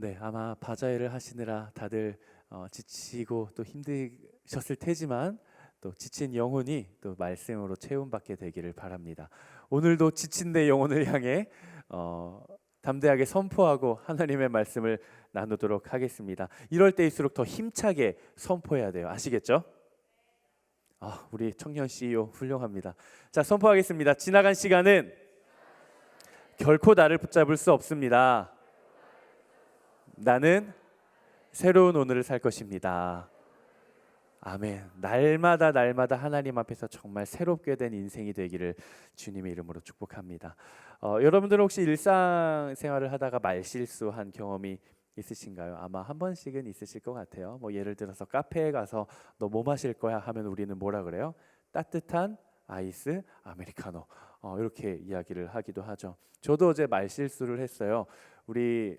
네, 아마 바자회를 하시느라 다들 지치고 또 힘드셨을 테지만 또 지친 영혼이 또 말씀으로 채움받게 되기를 바랍니다. 오늘도 지친 내 영혼을 향해 담대하게 선포하고 하나님의 말씀을 나누도록 하겠습니다. 이럴 때일수록 더 힘차게 선포해야 돼요. 아시겠죠? 우리 청년 CEO 훌륭합니다. 자, 선포하겠습니다. 지나간 시간은 결코 나를 붙잡을 수 없습니다. 나는 새로운 오늘을 살 것입니다. 아멘. 날마다 하나님 앞에서 정말 새롭게 된 인생이 되기를 주님의 이름으로 축복합니다. 여러분들 혹시 일상생활을 하다가 말실수한 경험이 있으신가요? 아마 한 번씩은 있으실 것 같아요. 뭐 예를 들어서 카페에 가서 너 뭐 마실 거야 하면 우리는 뭐라 그래요? 따뜻한 아이스 아메리카노 이렇게 이야기를 하기도 하죠. 저도 어제 말실수를 했어요. 우리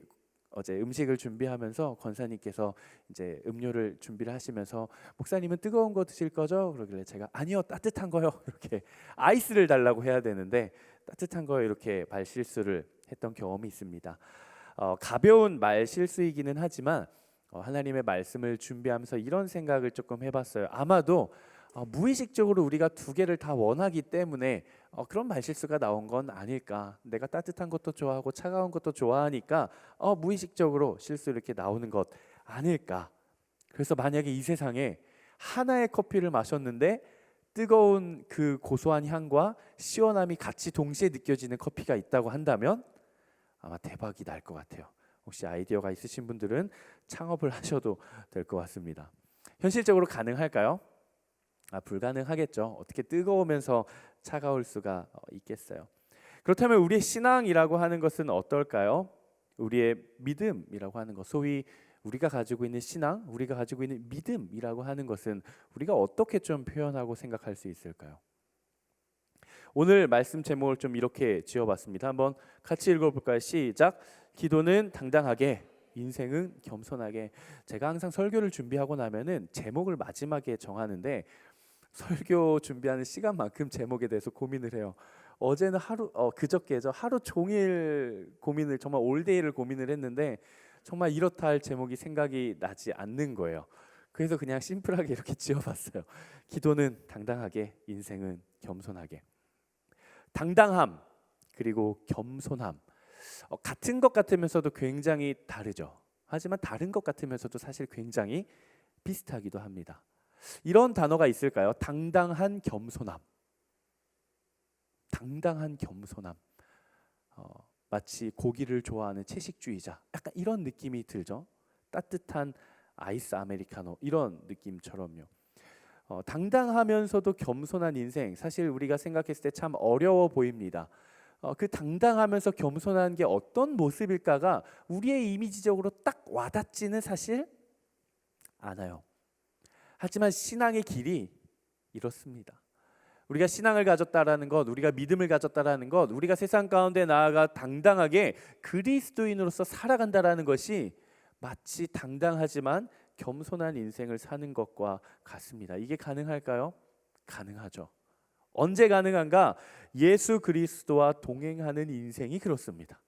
어제 음식을 준비하면서 권사님께서 이제 음료를 준비를 하시면서 목사님은 뜨거운 거 드실 거죠? 그러길래 제가 아니요, 따뜻한 거요. 이렇게 아이스를 달라고 해야 되는데 따뜻한 거요, 이렇게 말실수를 했던 경험이 있습니다. 가벼운 말실수이기는 하지만 하나님의 말씀을 준비하면서 이런 생각을 조금 해봤어요. 아마도 무의식적으로 우리가 두 개를 다 원하기 때문에 그런 말실수가 나온 건 아닐까. 내가 따뜻한 것도 좋아하고 차가운 것도 좋아하니까 무의식적으로 실수 이렇게 나오는 것 아닐까. 그래서 만약에 이 세상에 하나의 커피를 마셨는데 뜨거운 그 고소한 향과 시원함이 같이 동시에 느껴지는 커피가 있다고 한다면 아마 대박이 날 것 같아요. 혹시 아이디어가 있으신 분들은 창업을 하셔도 될 것 같습니다. 현실적으로 가능할까요? 불가능하겠죠. 어떻게 뜨거우면서 차가울 수가 있겠어요. 그렇다면 우리의 신앙이라고 하는 것은 어떨까요? 우리의 믿음이라고 하는 것, 소위 우리가 가지고 있는 신앙, 우리가 가지고 있는 믿음이라고 하는 것은 우리가 어떻게 좀 표현하고 생각할 수 있을까요? 오늘 말씀 제목을 좀 이렇게 지어봤습니다. 한번 같이 읽어볼까요? 시작. 기도는 당당하게, 인생은 겸손하게. 제가 항상 설교를 준비하고 나면은 제목을 마지막에 정하는데 설교 준비하는 시간만큼 제목에 대해서 고민을 해요. 어제는 그저께죠. 하루 종일 고민을, 정말 올데이를 고민을 했는데 정말 이렇다 할 제목이 생각이 나지 않는 거예요. 그래서 그냥 심플하게 이렇게 지어봤어요. 기도는 당당하게, 인생은 겸손하게. 당당함 그리고 겸손함, 같은 것 같으면서도 굉장히 다르죠. 하지만 다른 것 같으면서도 사실 굉장히 비슷하기도 합니다. 이런 단어가 있을까요? 당당한 겸손함. 당당한 겸손함. 마치 고기를 좋아하는 채식주의자, 약간 이런 느낌이 들죠. 따뜻한 아이스 아메리카노, 이런 느낌처럼요. 당당하면서도 겸손한 인생, 사실 우리가 생각했을 때 참 어려워 보입니다. 그 당당하면서 겸손한 게 어떤 모습일까가 우리의 이미지적으로 딱 와닿지는 사실 않아요. 하지만 신앙의 길이 이렇습니다. 우리가 신앙을 가졌다라는 것, 우리가 믿음을 가졌다라는 것, 우리가 세상 가운데 나아가 당당하게 그리스도인으로서 살아간다라는 것이 마치 당당하지만 겸손한 인생을 사는 것과 같습니다. 이게 가능할까요? 가능하죠. 언제 가능한가? 예수 그리스도와 동행하는 인생이 그렇습니다.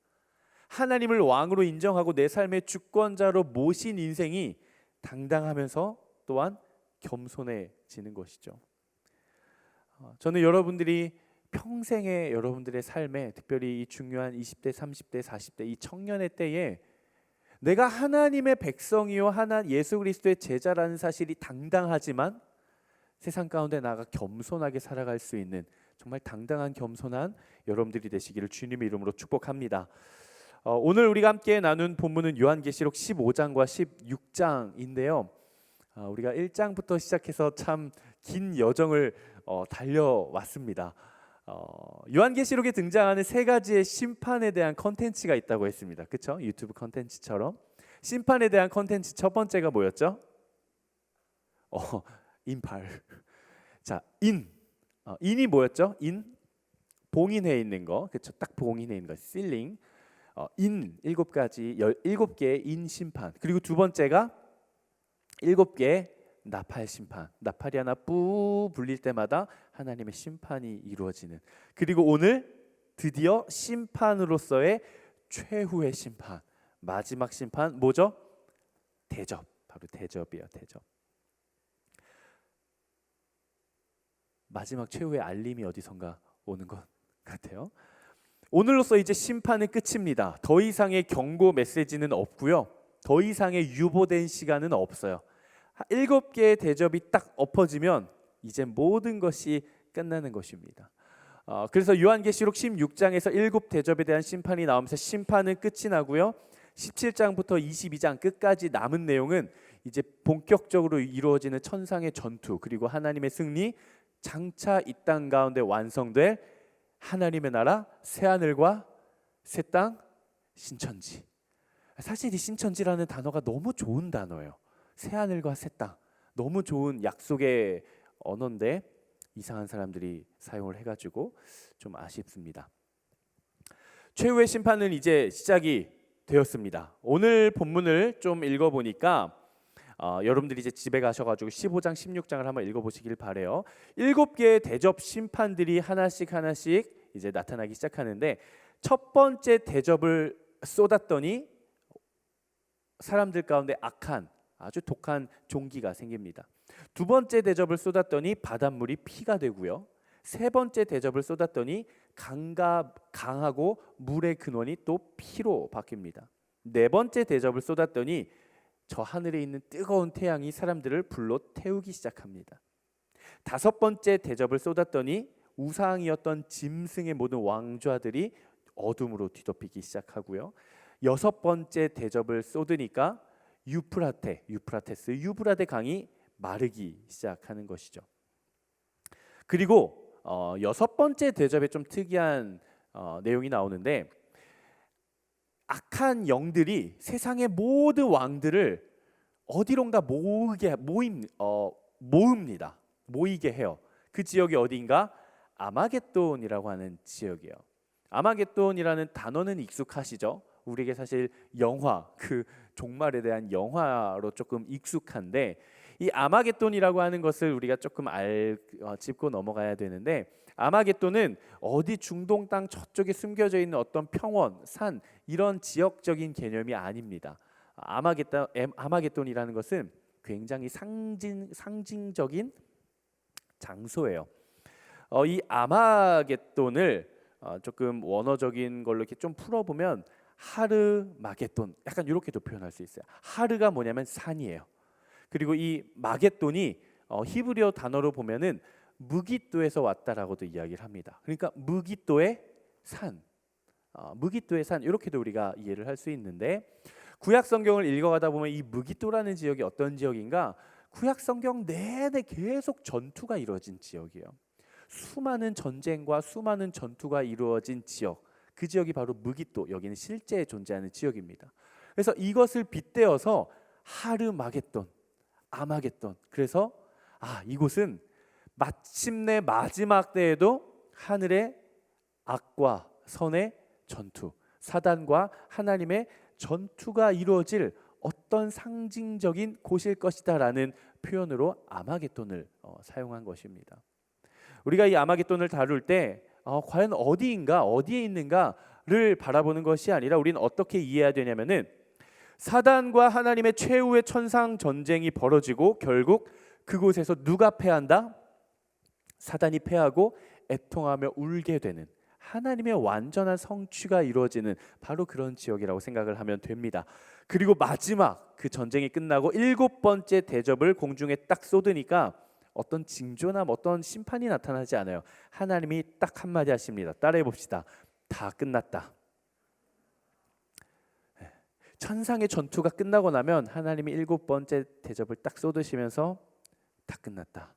하나님을 왕으로 인정하고 내 삶의 주권자로 모신 인생이 당당하면서 또한 겸손해지는 것이죠. 저는 여러분들이 평생의 여러분들의 삶에, 특별히 이 중요한 20대, 30대, 40대 이 청년의 때에 내가 하나님의 백성이요 예수 그리스도의 제자라는 사실이 당당하지만 세상 가운데 나아가 겸손하게 살아갈 수 있는 정말 당당한 겸손한 여러분들이 되시기를 주님의 이름으로 축복합니다. 오늘 우리가 함께 나눈 본문은 요한계시록 15장과 16장인데요. 우리가 1장부터 시작해서 참 긴 여정을 달려왔습니다. 요한계시록에 등장하는 세 가지의 심판에 대한 컨텐츠가 있다고 했습니다. 그렇죠? 유튜브 컨텐츠처럼 심판에 대한 컨텐츠 첫 번째가 뭐였죠? 인팔. 자, 인이 뭐였죠? 봉인해 있는 거. 그렇죠? 딱 봉인해 있는 거. 실링. 7가지 17개의 인 심판. 그리고 두 번째가 7개의 나팔 심판. 나팔이 하나 뿌 불릴 때마다 하나님의 심판이 이루어지는. 그리고 오늘 드디어 심판으로서의 최후의 심판, 마지막 심판 뭐죠? 대접. 바로 대접이에요. 대접. 마지막 최후의 알림이 어디선가 오는 것 같아요. 오늘로써 이제 심판은 끝입니다. 더 이상의 경고 메시지는 없고요. 더 이상의 유보된 시간은 없어요. 7개의 대접이 딱 엎어지면 이제 모든 것이 끝나는 것입니다. 그래서 요한계시록 16장에서 7 대접에 대한 심판이 나오면서 심판은 끝이 나고요. 17장부터 22장 끝까지 남은 내용은 이제 본격적으로 이루어지는 천상의 전투, 그리고 하나님의 승리, 장차 이 땅 가운데 완성될 하나님의 나라, 새 하늘과 새 땅, 신천지. 사실 이 신천지라는 단어가 너무 좋은 단어예요. 새 하늘과 새 땅, 너무 좋은 약속의 언어인데 이상한 사람들이 사용을 해가지고 좀 아쉽습니다. 최후의 심판은 이제 시작이 되었습니다. 오늘 본문을 좀 읽어보니까 여러분들이 이제 집에 가셔가지고 15장, 16장을 한번 읽어보시길 바래요. 7개의 대접 심판들이 하나씩 이제 나타나기 시작하는데, 첫 번째 대접을 쏟았더니 사람들 가운데 악한 아주 독한 종기가 생깁니다. 두 번째 대접을 쏟았더니 바닷물이 피가 되고요. 세 번째 대접을 쏟았더니 강하고 물의 근원이 또 피로 바뀝니다. 네 번째 대접을 쏟았더니 저 하늘에 있는 뜨거운 태양이 사람들을 불로 태우기 시작합니다. 다섯 번째 대접을 쏟았더니 우상이었던 짐승의 모든 왕좌들이 어둠으로 뒤덮이기 시작하고요. 여섯 번째 대접을 쏟으니까 유브라데 강이 마르기 시작하는 것이죠. 그리고 여섯 번째 대접에 좀 특이한 내용이 나오는데, 악한 영들이 세상의 모든 왕들을 어디론가 모이게 해요. 그 지역이 어디인가? 아마겟돈이라고 하는 지역이에요. 아마겟돈이라는 단어는 익숙하시죠? 우리에게 사실 영화, 그 종말에 대한 영화로 조금 익숙한데, 이 아마겟돈이라고 하는 것을 우리가 조금 짚고 넘어가야 되는데, 아마겟돈은 어디 중동 땅 저쪽에 숨겨져 있는 어떤 평원, 산, 이런 지역적인 개념이 아닙니다. 아마겟돈이라는 것은 굉장히 상징적인 장소예요. 이 아마겟돈을 조금 원어적인 걸로 이렇게 좀 풀어보면 하르마겟돈, 약간 이렇게도 표현할 수 있어요. 하르가 뭐냐면 산이에요. 그리고 이 마겟돈이 히브리어 단어로 보면은 무깃도에서 왔다라고도 이야기를 합니다. 그러니까 무깃도의 산, 무깃도의 산, 이렇게도 우리가 이해를 할 수 있는데, 구약 성경을 읽어가다 보면 이 무깃도라는 지역이 어떤 지역인가? 구약 성경 내내 계속 전투가 이루어진 지역이에요. 수많은 전쟁과 수많은 전투가 이루어진 지역, 그 지역이 바로 무깃도, 여기는 실제 존재하는 지역입니다. 그래서 이것을 빗대어서 하르마겟돈, 아마겟돈, 그래서 이곳은 마침내 마지막 때에도 하늘의 악과 선의 전투, 사단과 하나님의 전투가 이루어질 어떤 상징적인 곳일 것이다 라는 표현으로 아마겟돈을 사용한 것입니다. 우리가 이 아마겟돈을 다룰 때 과연 어디에 있는가를 바라보는 것이 아니라 우리는 어떻게 이해해야 되냐면은, 사단과 하나님의 최후의 천상 전쟁이 벌어지고 결국 그곳에서 누가 패한다? 사단이 패하고 애통하며 울게 되는, 하나님의 완전한 성취가 이루어지는 바로 그런 지역이라고 생각을 하면 됩니다. 그리고 마지막 그 전쟁이 끝나고 7번째 대접을 공중에 딱 쏟으니까 어떤 징조나 어떤 심판이 나타나지 않아요. 하나님이 딱 한마디 하십니다. 따라해 봅시다. 다 끝났다. 천상의 전투가 끝나고 나면 하나님이 7번째 대접을 딱 쏟으시면서 다 끝났다,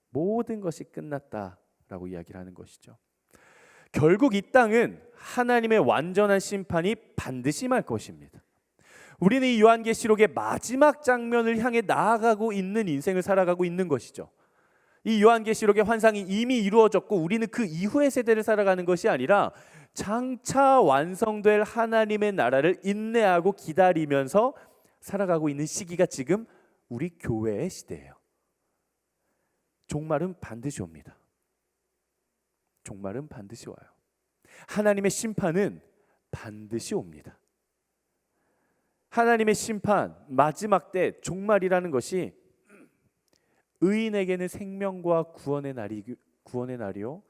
모든 것이 끝났다라고 이야기를 하는 것이죠. 결국 이 땅은 하나님의 완전한 심판이 반드시 임할 것입니다. 우리는 이 요한계시록의 마지막 장면을 향해 나아가고 있는 인생을 살아가고 있는 것이죠. 이 요한계시록의 환상이 이미 이루어졌고 우리는 그 이후의 세대를 살아가는 것이 아니라 장차 완성될 하나님의 나라를 인내하고 기다리면서 살아가고 있는 시기가 지금 우리 교회의 시대예요. 종말은 반드시 옵니다. 종말은 반드시 와요. 하나님의 심판은 반드시 옵니다. 하나님의 심판, 마지막 때 종말이라는 것이 의인에게는 생명과 구원의 날이요,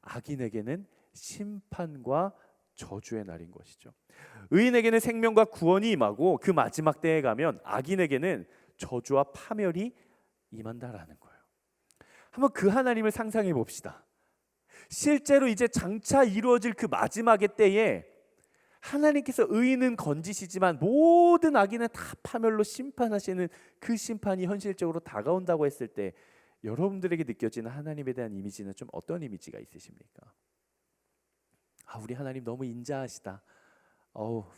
악인에게는 심판과 저주의 날인 것이죠. 의인에게는 생명과 구원이 임하고 그 마지막 때에 가면 악인에게는 저주와 파멸이 임한다라는 거예요. 한번 그 하나님을 상상해 봅시다. 실제로 이제 장차 이루어질 그 마지막의 때에 하나님께서 의인은 건지시지만 모든 악인은 다 파멸로 심판하시는 그 심판이 현실적으로 다가온다고 했을 때 여러분들에게 느껴지는 하나님에 대한 이미지는 좀 어떤 이미지가 있으십니까? 우리 하나님 너무 인자하시다.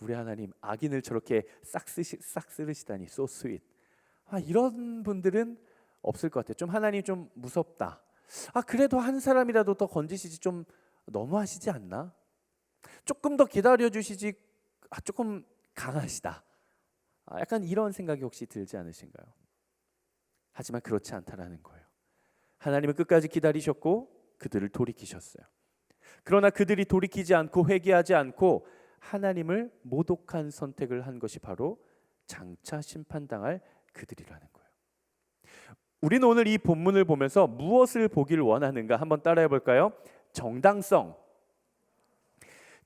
우리 하나님 악인을 저렇게 싹 쓰시다니 so sweet. 이런 분들은 없을 것 같아요. 좀 하나님 좀 무섭다. 그래도 한 사람이라도 더 건지시지 좀 너무하시지 않나? 조금 더 기다려 주시지. 조금 강하시다. 약간 이런 생각이 혹시 들지 않으신가요? 하지만 그렇지 않다라는 거예요. 하나님은 끝까지 기다리셨고 그들을 돌이키셨어요. 그러나 그들이 돌이키지 않고 회개하지 않고 하나님을 모독한 선택을 한 것이 바로 장차 심판당할 그들이라는 거예요. 우리는 오늘 이 본문을 보면서 무엇을 보길 원하는가 한번 따라해 볼까요? 정당성.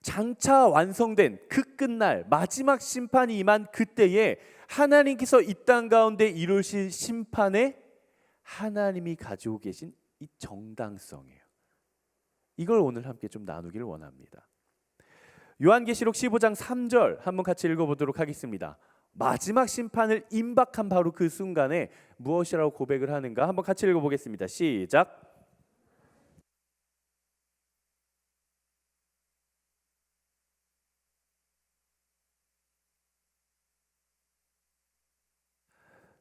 장차 완성된 그 끝날 마지막 심판이 임한 그때에 하나님께서 이 땅 가운데 이루실 심판에 하나님이 가지고 계신 이 정당성이에요. 이걸 오늘 함께 좀 나누길 원합니다. 요한계시록 15장 3절 한번 같이 읽어보도록 하겠습니다. 마지막 심판을 임박한 바로 그 순간에 무엇이라고 고백을 하는가 한번 같이 읽어보겠습니다. 시작.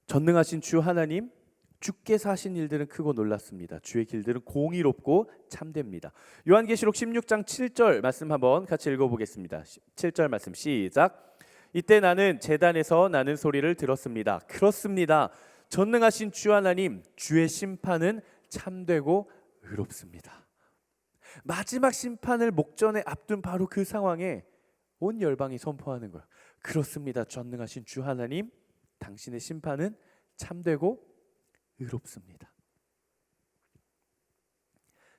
전능하신 주 하나님, 주께서 하신 일들은 크고 놀랐습니다. 주의 길들은 공의롭고 참됩니다. 요한계시록 16장 7절 말씀 한번 같이 읽어보겠습니다. 7절 말씀 시작. 이때 나는 제단에서 나는 소리를 들었습니다. 그렇습니다. 전능하신 주 하나님, 주의 심판은 참되고 의롭습니다. 마지막 심판을 목전에 앞둔 바로 그 상황에 온 열방이 선포하는 거예요. 그렇습니다. 전능하신 주 하나님, 당신의 심판은 참되고 의롭습니다.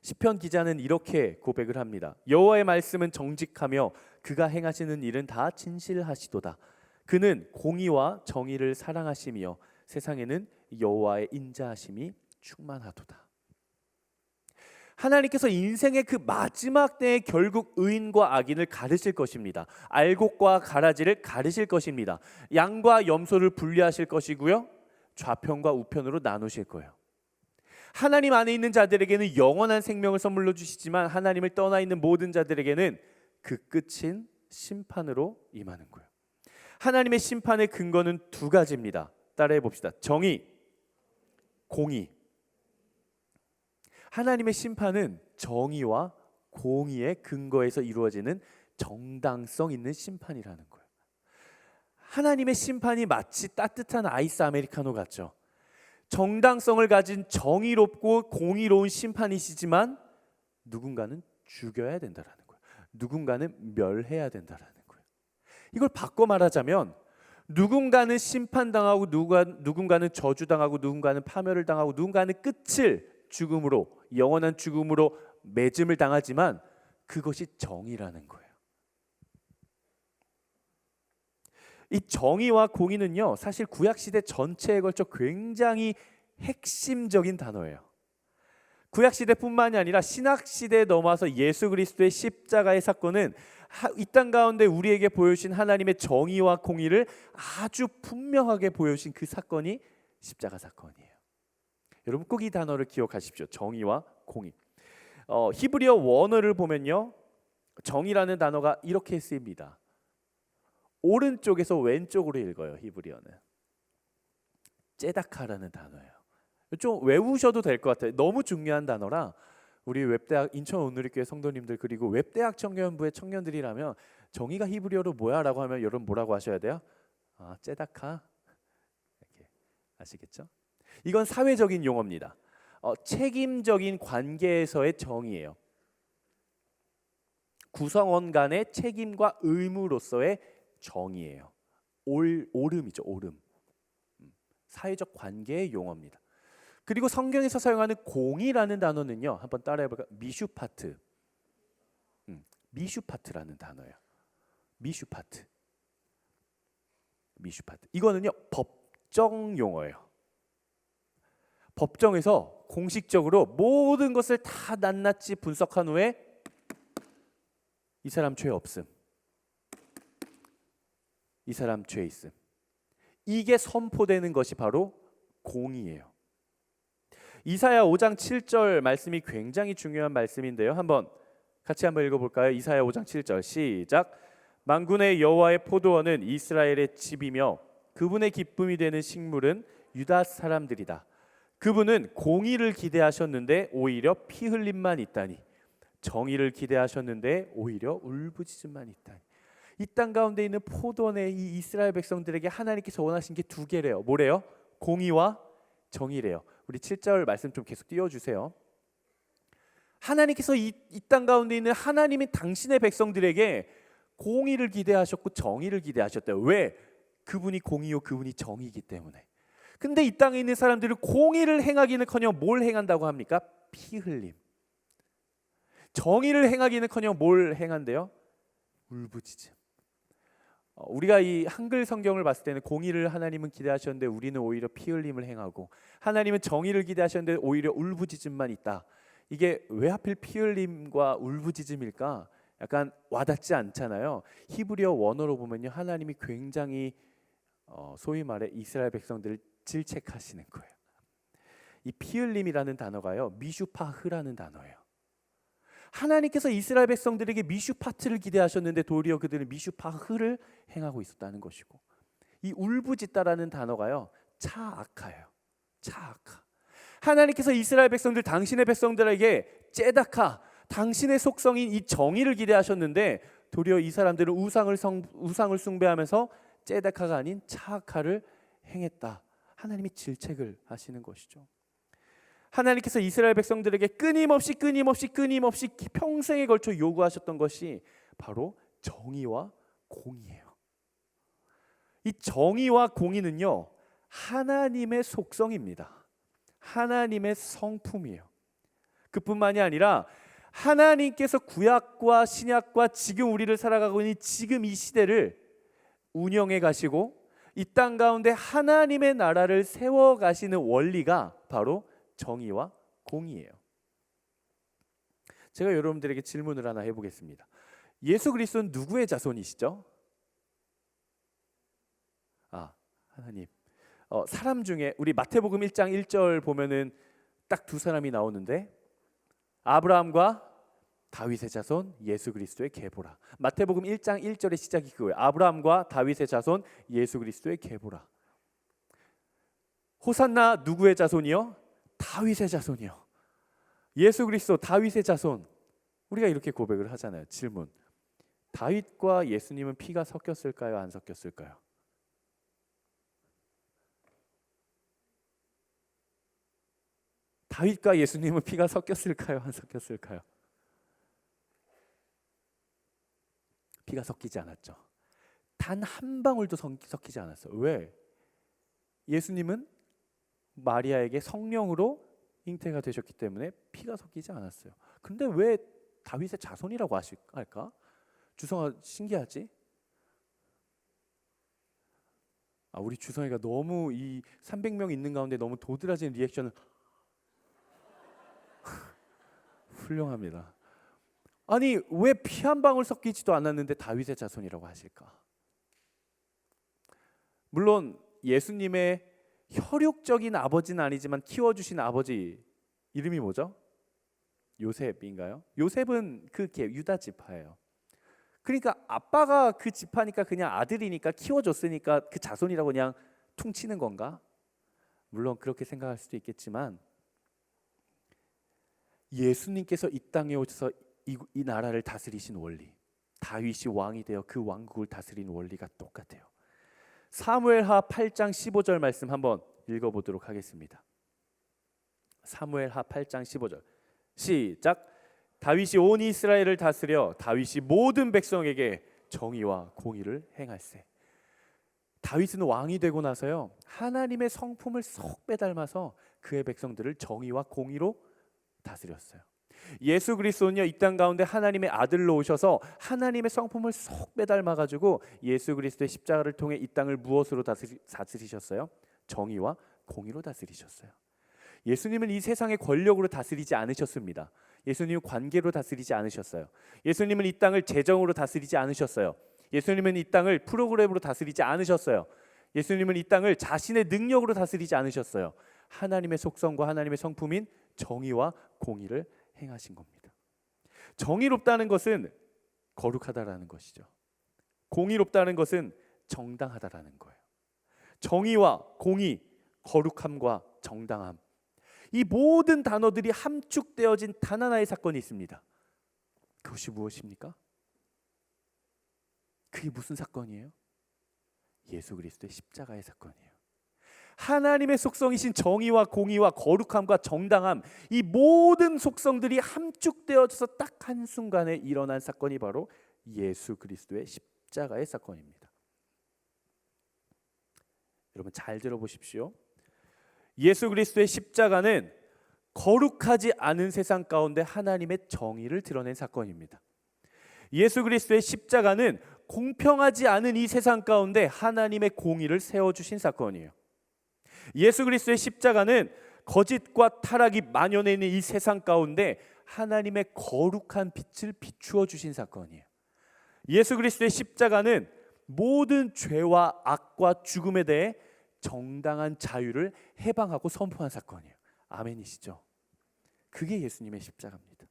시편 기자는 이렇게 고백을 합니다. 여호와의 말씀은 정직하며 그가 행하시는 일은 다 진실하시도다. 그는 공의와 정의를 사랑하시며 세상에는 여호와의 인자하심이 충만하도다. 하나님께서 인생의 그 마지막 때에 결국 의인과 악인을 가르실 것입니다. 알곡과 가라지를 가르실 것입니다. 양과 염소를 분리하실 것이고요, 좌편과 우편으로 나누실 거예요. 하나님 안에 있는 자들에게는 영원한 생명을 선물로 주시지만 하나님을 떠나 있는 모든 자들에게는 그 끝인 심판으로 임하는 거예요. 하나님의 심판의 근거는 두 가지입니다. 따라해 봅시다. 정의, 공의. 하나님의 심판은 정의와 공의의 근거에서 이루어지는 정당성 있는 심판이라는 거예요. 하나님의 심판이 마치 따뜻한 아이스 아메리카노 같죠. 정당성을 가진 정의롭고 공의로운 심판이시지만 누군가는 죽여야 된다라는 거예요. 누군가는 멸해야 된다라는 거예요. 이걸 바꿔 말하자면 누군가는 심판당하고 누군가는 저주당하고 누군가는 파멸을 당하고 누군가는 끝을 죽음으로, 영원한 죽음으로 매짐을 당하지만 그것이 정의라는 거예요. 이 정의와 공의는요, 사실 구약시대 전체에 걸쳐 굉장히 핵심적인 단어예요. 구약시대뿐만이 아니라 신약시대에 넘어와서 예수 그리스도의 십자가의 사건은 이 땅 가운데 우리에게 보여주신 하나님의 정의와 공의를 아주 분명하게 보여주신 그 사건이 십자가 사건이에요. 여러분 꼭 이 단어를 기억하십시오. 정의와 공의. 히브리어 원어를 보면요, 정의라는 단어가 이렇게 쓰입니다. 오른쪽에서 왼쪽으로 읽어요. 히브리어는 째다카라는 단어예요. 좀 외우셔도 될 것 같아요. 너무 중요한 단어라 우리 웹대학 인천오누리교회 성도님들 그리고 웹대학 청년부의 청년들이라면 정의가 히브리어로 뭐야? 라고 하면 여러분 뭐라고 하셔야 돼요? 째다카 이렇게 아시겠죠? 이건 사회적인 용어입니다. 책임적인 관계에서의 정의예요. 구성원 간의 책임과 의무로서의 정의예요. 오름이죠. 오름. 사회적 관계의 용어입니다. 그리고 성경에서 사용하는 공의라는 단어는요. 한번 따라해 볼까요? 미슈파트. 미슈파트라는 단어예요. 미슈파트. 이거는요. 법정 용어예요. 법정에서 공식적으로 모든 것을 다 낱낱이 분석한 후에 이 사람 죄 없음, 이 사람 죄 있음, 이게 선포되는 것이 바로 공의예요. 이사야 5장 7절 말씀이 굉장히 중요한 말씀인데요. 같이 한번 읽어볼까요? 이사야 5장 7절 시작. 만군의 여호와의 포도원은 이스라엘의 집이며 그분의 기쁨이 되는 식물은 유다 사람들이다. 그분은 공의를 기대하셨는데 오히려 피 흘림만 있다니, 정의를 기대하셨는데 오히려 울부짖음만 있다니. 이 땅 가운데 있는 포도원의 이 이스라엘 백성들에게 하나님께서 원하신 게 두 개래요. 뭐래요? 공의와 정의래요. 우리 7절 말씀 좀 계속 띄워주세요. 하나님께서 이 땅 가운데 있는 하나님이 당신의 백성들에게 공의를 기대하셨고 정의를 기대하셨대요. 왜? 그분이 공의요 그분이 정의이기 때문에. 근데 이 땅에 있는 사람들은 공의를 행하기는커녕 뭘 행한다고 합니까? 피 흘림. 정의를 행하기는커녕 뭘 행한대요? 울부짖음. 우리가 이 한글 성경을 봤을 때는 공의를 하나님은 기대하셨는데 우리는 오히려 피 흘림을 행하고, 하나님은 정의를 기대하셨는데 오히려 울부짖음만 있다. 이게 왜 하필 피 흘림과 울부짖음일까? 약간 와닿지 않잖아요. 히브리어 원어로 보면요, 하나님이 굉장히 소위 말해 이스라엘 백성들을 질책하시는 거예요. 이 피 흘림이라는 단어가요, 미슈파흐라는 단어예요. 하나님께서 이스라엘 백성들에게 미슈파트를 기대하셨는데 도리어 그들은 미슈파흐를 행하고 있었다는 것이고, 이 울부짖다라는 단어가요, 차아카예요. 차아카. 하나님께서 이스라엘 백성들, 당신의 백성들에게 째다카, 당신의 속성인 이 정의를 기대하셨는데 도리어 이 사람들은 우상을 숭배하면서 째다카가 아닌 차아카를 행했다. 하나님이 질책을 하시는 것이죠. 하나님께서 이스라엘 백성들에게 끊임없이 평생에 걸쳐 요구하셨던 것이 바로 정의와 공의예요. 이 정의와 공의는요, 하나님의 속성입니다. 하나님의 성품이에요. 그뿐만이 아니라 하나님께서 구약과 신약과 지금 우리를 살아가고 있는 지금 이 시대를 운영해 가시고 이 땅 가운데 하나님의 나라를 세워 가시는 원리가 바로 정의와 공의예요. 제가 여러분들에게 질문을 하나 해보겠습니다. 예수 그리스도는 누구의 자손이시죠? 하나님. 사람 중에 우리 마태복음 1장 1절 보면은 딱 두 사람이 나오는데, 아브라함과 다윗의 자손 예수 그리스도의 계보라. 마태복음 1장 1절의 시작이 그거예요. 아브라함과 다윗의 자손 예수 그리스도의 계보라. 호산나 누구의 자손이요? 다윗의 자손이요. 예수 그리스도 다윗의 자손. 우리가 이렇게 고백을 하잖아요. 질문. 다윗과 예수님은 피가 섞였을까요? 안 섞였을까요? 다윗과 예수님은 피가 섞였을까요? 안 섞였을까요? 피가 섞이지 않았죠. 단 한 방울도 섞이지 않았어요. 왜? 예수님은 마리아에게 성령으로 잉태가 되셨기 때문에 피가 섞이지 않았어요. 근데 왜 다윗의 자손이라고 할까? 주성아, 신기하지? 우리 주성이가 너무 이 300명 있는 가운데 너무 도드라진 리액션을 훌륭합니다. 아니, 왜 피 한 방울 섞이지도 않았는데 다윗의 자손이라고 하실까? 물론 예수님의 혈육적인 아버지는 아니지만 키워주신 아버지 이름이 뭐죠? 요셉인가요? 요셉은 그 유다 지파예요. 그러니까 아빠가 그 지파니까 그냥 아들이니까 키워줬으니까 그 자손이라고 그냥 퉁치는 건가? 물론 그렇게 생각할 수도 있겠지만 예수님께서 이 땅에 오셔서 이 나라를 다스리신 원리, 다윗이 왕이 되어 그 왕국을 다스리는 원리가 똑같아요. 사무엘하 8장 15절 말씀 한번 읽어보도록 하겠습니다. 사무엘하 8장 15절 시작. 다윗이 온 이스라엘을 다스려 다윗이 모든 백성에게 정의와 공의를 행할세. 다윗은 왕이 되고 나서요, 하나님의 성품을 쏙 빼닮아서 그의 백성들을 정의와 공의로 다스렸어요. 예수 그리스도는요, 이 땅 가운데 하나님의 아들로 오셔서 하나님의 성품을 쏙 빼닮아 가지고 예수 그리스도의 십자가를 통해 이 땅을 무엇으로 다스리셨어요? 정의와 공의로 다스리셨어요. 예수님은 이 세상의 권력으로 다스리지 않으셨습니다. 예수님은 관계로 다스리지 않으셨어요. 예수님은 이 땅을 재정으로 다스리지 않으셨어요. 예수님은 이 땅을 프로그램으로 다스리지 않으셨어요. 예수님은 이 땅을 자신의 능력으로 다스리지 않으셨어요. 하나님의 속성과 하나님의 성품인 정의와 공의를 행하신 겁니다. 정의롭다는 것은 거룩하다라는 것이죠. 공의롭다는 것은 정당하다라는 거예요. 정의와 공의, 거룩함과 정당함, 이 모든 단어들이 함축되어진 단 하나의 사건이 있습니다. 그것이 무엇입니까? 그게 무슨 사건이에요? 예수 그리스도의 십자가의 사건이에요. 하나님의 속성이신 정의와 공의와 거룩함과 정당함, 이 모든 속성들이 함축되어져서 딱 한순간에 일어난 사건이 바로 예수 그리스도의 십자가의 사건입니다. 여러분 잘 들어보십시오. 예수 그리스도의 십자가는 거룩하지 않은 세상 가운데 하나님의 정의를 드러낸 사건입니다. 예수 그리스도의 십자가는 공평하지 않은 이 세상 가운데 하나님의 공의를 세워주신 사건이에요. 예수 그리스도의 십자가는 거짓과 타락이 만연해 있는 이 세상 가운데 하나님의 거룩한 빛을 비추어 주신 사건이에요. 예수 그리스도의 십자가는 모든 죄와 악과 죽음에 대해 정당한 자유를 해방하고 선포한 사건이에요. 아멘이시죠? 그게 예수님의 십자가입니다.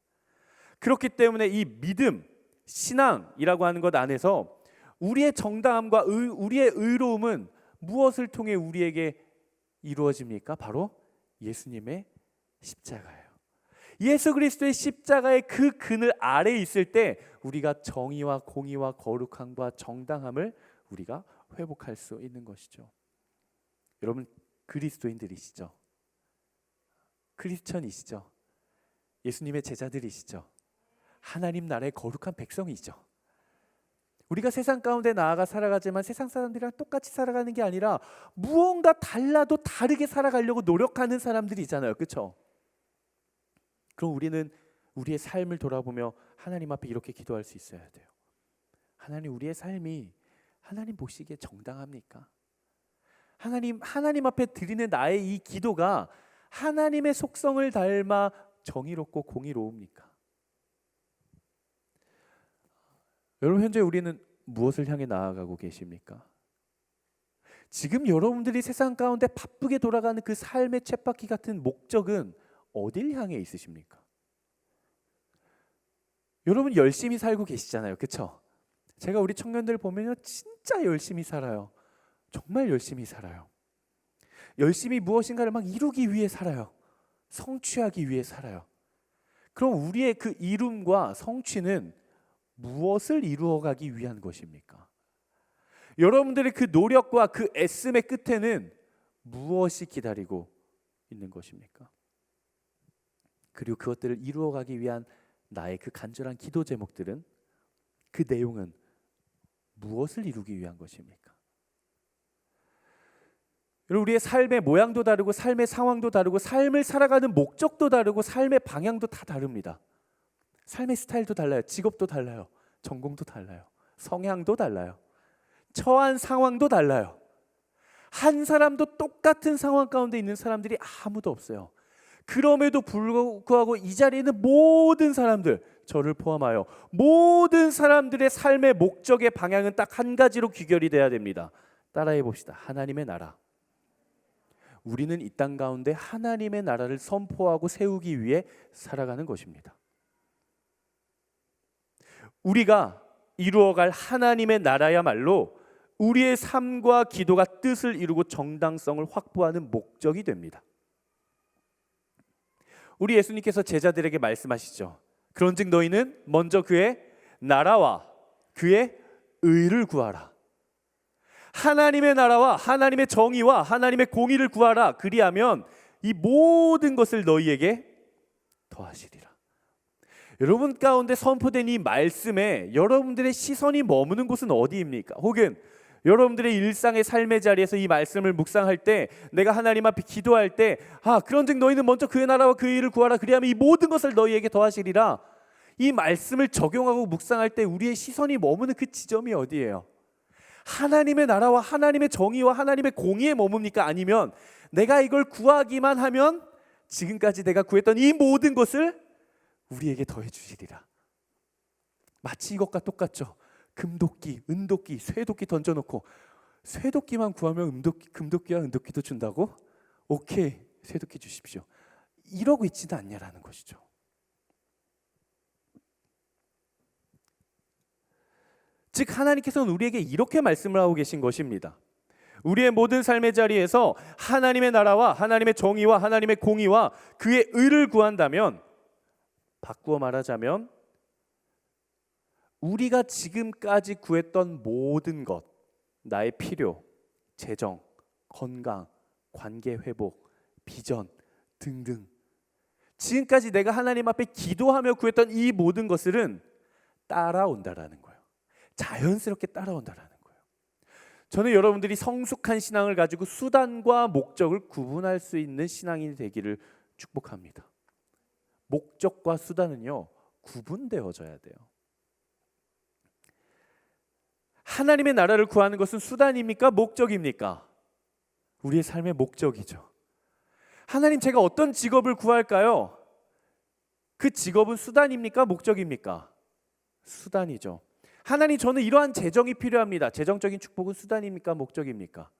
그렇기 때문에 이 믿음, 신앙이라고 하는 것 안에서 우리의 정당함과 우리의 의로움은 무엇을 통해 우리에게 이루어집니까? 바로 예수님의 십자가예요. 예수 그리스도의 십자가의 그 그늘 아래에 있을 때 우리가 정의와 공의와 거룩함과 정당함을 우리가 회복할 수 있는 것이죠. 여러분 그리스도인들이시죠? 크리스천이시죠? 예수님의 제자들이시죠? 하나님 나라의 거룩한 백성이죠. 우리가 세상 가운데 나아가 살아가지만 세상 사람들이랑 똑같이 살아가는 게 아니라 무언가 달라도 다르게 살아가려고 노력하는 사람들이잖아요. 그렇죠? 그럼 우리는 우리의 삶을 돌아보며 하나님 앞에 이렇게 기도할 수 있어야 돼요. 하나님, 우리의 삶이 하나님 보시기에 정당합니까? 하나님 앞에 드리는 나의 이 기도가 하나님의 속성을 닮아 정의롭고 공의로웁니까? 여러분 현재 우리는 무엇을 향해 나아가고 계십니까? 지금 여러분들이 세상 가운데 바쁘게 돌아가는 그 삶의 쳇바퀴 같은 목적은 어딜 향해 있으십니까? 여러분 열심히 살고 계시잖아요. 그렇죠? 제가 우리 청년들 보면요 진짜 열심히 살아요. 정말 열심히 살아요. 열심히 무엇인가를 막 이루기 위해 살아요. 성취하기 위해 살아요. 그럼 우리의 그 이룸과 성취는 무엇을 이루어가기 위한 것입니까? 여러분들의 그 노력과 그 애씀의 끝에는 무엇이 기다리고 있는 것입니까? 그리고 그것들을 이루어가기 위한 나의 그 간절한 기도 제목들은, 그 내용은 무엇을 이루기 위한 것입니까? 여러분 우리의 삶의 모양도 다르고 삶의 상황도 다르고 삶을 살아가는 목적도 다르고 삶의 방향도 다 다릅니다. 삶의 스타일도 달라요. 직업도 달라요. 전공도 달라요. 성향도 달라요. 처한 상황도 달라요. 한 사람도 똑같은 상황 가운데 있는 사람들이 아무도 없어요. 그럼에도 불구하고 이 자리에 있는 모든 사람들, 저를 포함하여 모든 사람들의 삶의 목적의 방향은 딱 한 가지로 귀결이 돼야 됩니다. 따라해 봅시다. 하나님의 나라. 우리는 이 땅 가운데 하나님의 나라를 선포하고 세우기 위해 살아가는 것입니다. 우리가 이루어갈 하나님의 나라야말로 우리의 삶과 기도가 뜻을 이루고 정당성을 확보하는 목적이 됩니다. 우리 예수님께서 제자들에게 말씀하시죠. 그런즉 너희는 먼저 그의 나라와 그의 의를 구하라. 하나님의 나라와 하나님의 정의와 하나님의 공의를 구하라. 그리하면 이 모든 것을 너희에게 더하시리라. 여러분 가운데 선포된 이 말씀에 여러분들의 시선이 머무는 곳은 어디입니까? 혹은 여러분들의 일상의 삶의 자리에서 이 말씀을 묵상할 때, 내가 하나님 앞에 기도할 때, 그런즉 너희는 먼저 그의 나라와 그의 일을 구하라, 그리하면 이 모든 것을 너희에게 더하시리라. 이 말씀을 적용하고 묵상할 때 우리의 시선이 머무는 그 지점이 어디예요? 하나님의 나라와 하나님의 정의와 하나님의 공의에 머뭅니까? 아니면 내가 이걸 구하기만 하면 지금까지 내가 구했던 이 모든 것을 우리에게 더해 주시리라. 마치 이것과 똑같죠. 금도끼, 은도끼, 쇠도끼 던져놓고 쇠도끼만 구하면 금도끼와 은도끼도 준다고? 오케이, 쇠도끼 주십시오. 이러고 있지는 않냐라는 것이죠. 즉 하나님께서는 우리에게 이렇게 말씀을 하고 계신 것입니다. 우리의 모든 삶의 자리에서 하나님의 나라와 하나님의 정의와 하나님의 공의와 그의 의를 구한다면, 바꾸어 말하자면 우리가 지금까지 구했던 모든 것, 나의 필요, 재정, 건강, 관계 회복, 비전 등등, 지금까지 내가 하나님 앞에 기도하며 구했던 이 모든 것들은 따라온다라는 거예요. 자연스럽게 따라온다라는 거예요. 저는 여러분들이 성숙한 신앙을 가지고 수단과 목적을 구분할 수 있는 신앙인이 되기를 축복합니다. 목적과 수단은요, 구분되어져야 돼요. 하나님의 나라를 구하는 것은 수단입니까? 목적입니까? 우리의 삶의 목적이죠. 하나님, 제가 어떤 직업을 구할까요? 그 직업은 수단입니까? 목적입니까? 수단이죠. 하나님, 저는 이러한 재정이 필요합니다. 재정적인 축복은 수단입니까? 목적입니까?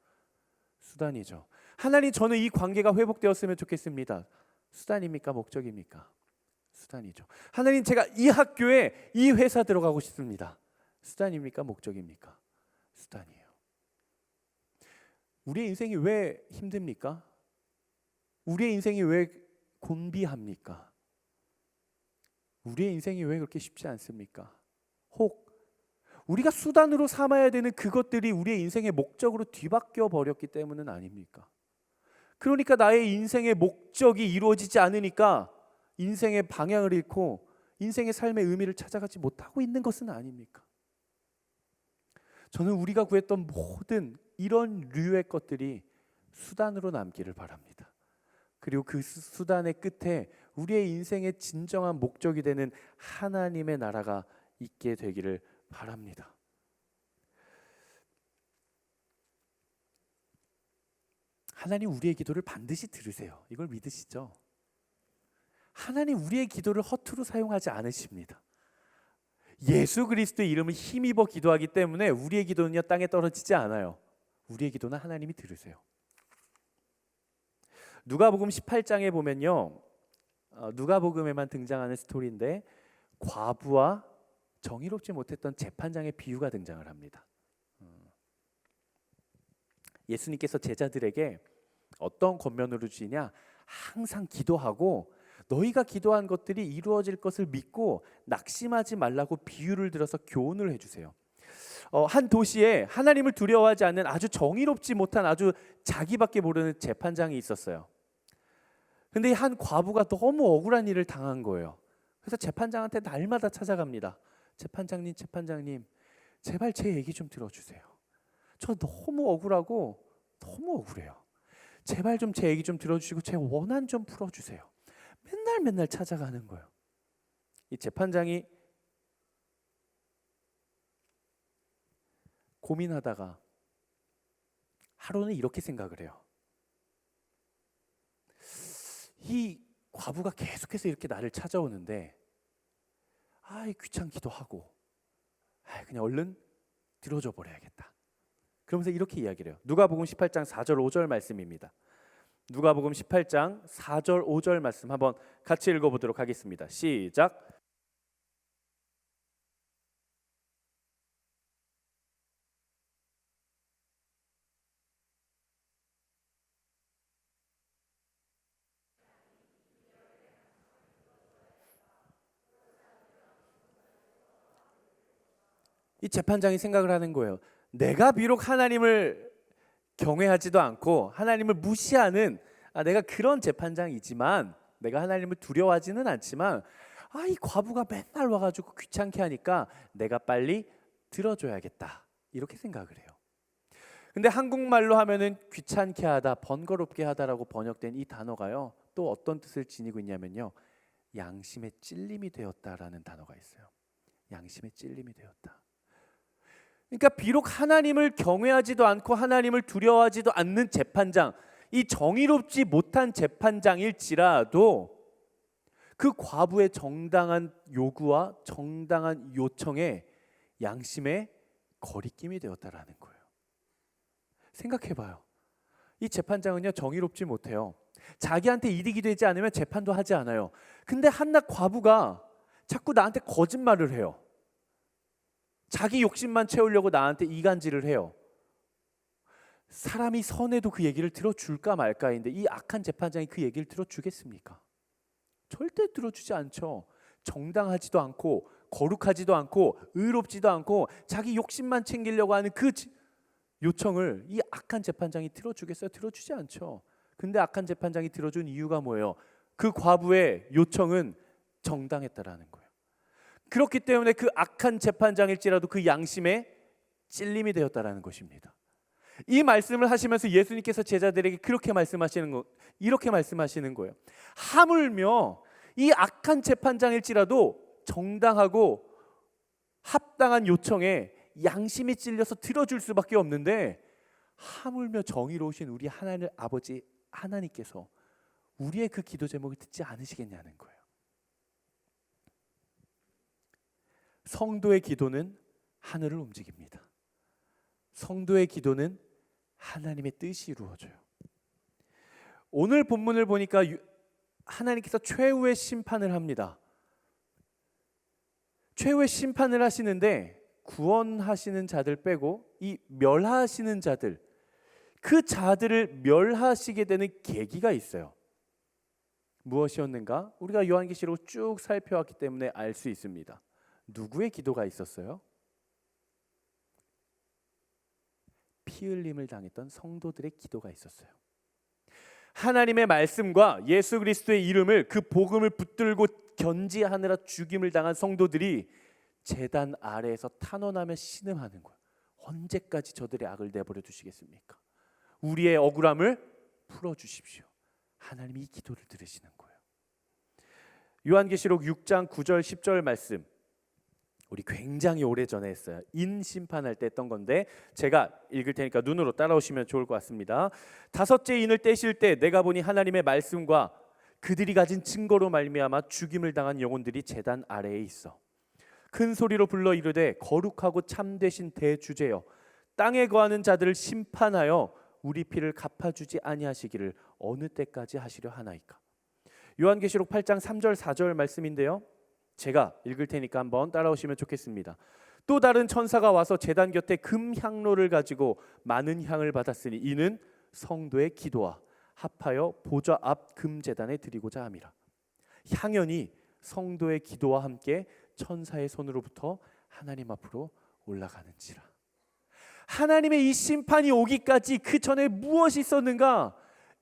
수단이죠. 하나님, 저는 이 관계가 회복되었으면 좋겠습니다. 수단입니까? 목적입니까? 수단이죠. 하나님, 제가 이 학교에 이 회사 들어가고 싶습니다. 수단입니까? 목적입니까? 수단이에요. 우리의 인생이 왜 힘듭니까? 우리의 인생이 왜 곤비합니까? 우리의 인생이 왜 그렇게 쉽지 않습니까? 혹 우리가 수단으로 삼아야 되는 그것들이 우리의 인생의 목적으로 뒤바뀌어 버렸기 때문은 아닙니까? 그러니까 나의 인생의 목적이 이루어지지 않으니까 인생의 방향을 잃고 인생의 삶의 의미를 찾아가지 못하고 있는 것은 아닙니까? 저는 우리가 구했던 모든 이런 류의 것들이 수단으로 남기를 바랍니다. 그리고 그 수단의 끝에 우리의 인생의 진정한 목적이 되는 하나님의 나라가 있게 되기를 바랍니다. 하나님, 우리의 기도를 반드시 들으세요. 이걸 믿으시죠? 하나님, 우리의 기도를 허투루 사용하지 않으십니다. 예수 그리스도의 이름을 힘입어 기도하기 때문에 우리의 기도는요, 땅에 떨어지지 않아요. 우리의 기도는 하나님이 들으세요. 누가복음 18장에 보면요, 누가복음에만 등장하는 스토리인데 과부와 정의롭지 못했던 재판장의 비유가 등장을 합니다. 예수님께서 제자들에게 어떤 권면으로 주시냐, 항상 기도하고 너희가 기도한 것들이 이루어질 것을 믿고 낙심하지 말라고 비유를 들어서 교훈을 해주세요. 한 도시에 하나님을 두려워하지 않는 아주 정의롭지 못한 아주 자기밖에 모르는 재판장이 있었어요. 근데 한 과부가 너무 억울한 일을 당한 거예요. 그래서 재판장한테 날마다 찾아갑니다. 재판장님, 제발 제 얘기 좀 들어주세요. 저 너무 억울하고 너무 억울해요. 제발 좀 제 얘기 좀 들어주시고 제 원한 좀 풀어주세요. 맨날 찾아가는 거예요. 이 재판장이 고민하다가 하루는 이렇게 생각을 해요. 이 과부가 계속해서 이렇게 나를 찾아오는데 귀찮기도 하고 그냥 얼른 들어줘 버려야겠다. 그러면서 이렇게 이야기를 해요. 누가복음 18장 4절 5절 말씀입니다. 누가복음 18장 4절 5절 말씀 한번 같이 읽어보도록 하겠습니다. 시작. 이 재판장이 생각을 하는 거예요. 내가 비록 하나님을 경외하지도 않고 하나님을 무시하는 내가 그런 재판장이지만, 내가 하나님을 두려워하지는 않지만 이 과부가 맨날 와가지고 귀찮게 하니까 내가 빨리 들어줘야겠다, 이렇게 생각을 해요. 근데 한국말로 하면은 귀찮게 하다, 번거롭게 하다라고 번역된 이 단어가요, 또 어떤 뜻을 지니고 있냐면요, 양심의 찔림이 되었다라는 단어가 있어요. 양심의 찔림이 되었다. 그러니까 비록 하나님을 경외하지도 않고 하나님을 두려워하지도 않는 재판장, 이 정의롭지 못한 재판장일지라도 그 과부의 정당한 요구와 정당한 요청에 양심의 거리낌이 되었다라는 거예요. 생각해봐요. 이 재판장은요, 정의롭지 못해요. 자기한테 이득이 되지 않으면 재판도 하지 않아요. 근데 한낱 과부가 자꾸 나한테 거짓말을 해요. 자기 욕심만 채우려고 나한테 이간질을 해요. 사람이 선해도 그 얘기를 들어줄까 말까인데 이 악한 재판장이 그 얘기를 들어주겠습니까? 절대 들어주지 않죠. 정당하지도 않고 거룩하지도 않고 의롭지도 않고 자기 욕심만 챙기려고 하는 그 요청을 이 악한 재판장이 들어주겠어요? 들어주지 않죠. 근데 악한 재판장이 들어준 이유가 뭐예요? 그 과부의 요청은 정당했다라는 거예요. 그렇기 때문에 그 악한 재판장일지라도 그 양심에 찔림이 되었다라는 것입니다. 이 말씀을 하시면서 예수님께서 제자들에게 그렇게 말씀하시는 거, 이렇게 말씀하시는 거예요. 하물며 이 악한 재판장일지라도 정당하고 합당한 요청에 양심이 찔려서 들어줄 수밖에 없는데, 하물며 정의로우신 우리 하나님 아버지 하나님께서 우리의 그 기도 제목을 듣지 않으시겠냐는 거예요. 성도의 기도는 하늘을 움직입니다. 성도의 기도는 하나님의 뜻이 이루어져요. 오늘 본문을 보니까 하나님께서 최후의 심판을 합니다. 최후의 심판을 하시는데 구원하시는 자들 빼고 이 멸하시는 자들, 그 자들을 멸하시게 되는 계기가 있어요. 무엇이었는가? 우리가 요한계시록 쭉 살펴왔기 때문에 알 수 있습니다. 누구의 기도가 있었어요? 피 흘림을 당했던 성도들의 기도가 있었어요. 하나님의 말씀과 예수 그리스도의 이름을, 그 복음을 붙들고 견지하느라 죽임을 당한 성도들이 제단 아래에서 탄원하며 신음하는 거예요. 언제까지 저들의 악을 내버려 두시겠습니까? 우리의 억울함을 풀어주십시오. 하나님이 이 기도를 들으시는 거예요. 요한계시록 6장 9절 10절 말씀, 우리 굉장히 오래전에 했어요. 인심판할 때 했던 건데 제가 읽을 테니까 눈으로 따라오시면 좋을 것 같습니다. 다섯째 인을 떼실 때 내가 보니 하나님의 말씀과 그들이 가진 증거로 말미암아 죽임을 당한 영혼들이 제단 아래에 있어 큰 소리로 불러 이르되 거룩하고 참되신 대주제여, 땅에 거하는 자들을 심판하여 우리 피를 갚아주지 아니하시기를 어느 때까지 하시려 하나이까. 요한계시록 8장 3절 4절 말씀인데요, 제가 읽을 테니까 한번 따라오시면 좋겠습니다. 또 다른 천사가 와서 제단 곁에 금 향로를 가지고 많은 향을 받았으니 이는 성도의 기도와 합하여 보좌 앞 금제단에 드리고자 함이라. 향연이 성도의 기도와 함께 천사의 손으로부터 하나님 앞으로 올라가는지라. 하나님의 이 심판이 오기까지 그 전에 무엇이 있었는가?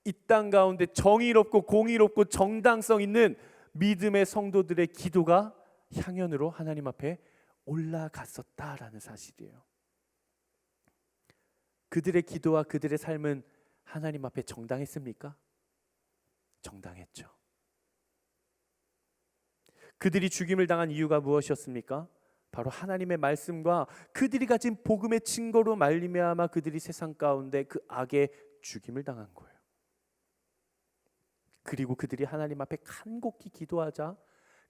이 땅 가운데 정의롭고 공의롭고 정당성 있는 믿음의 성도들의 기도가 향연으로 하나님 앞에 올라갔었다라는 사실이에요. 그들의 기도와 그들의 삶은 하나님 앞에 정당했습니까? 정당했죠. 그들이 죽임을 당한 이유가 무엇이었습니까? 바로 하나님의 말씀과 그들이 가진 복음의 증거로 말미암아 그들이 세상 가운데 그 악의 죽임을 당한 거예요. 그리고 그들이 하나님 앞에 간곡히 기도하자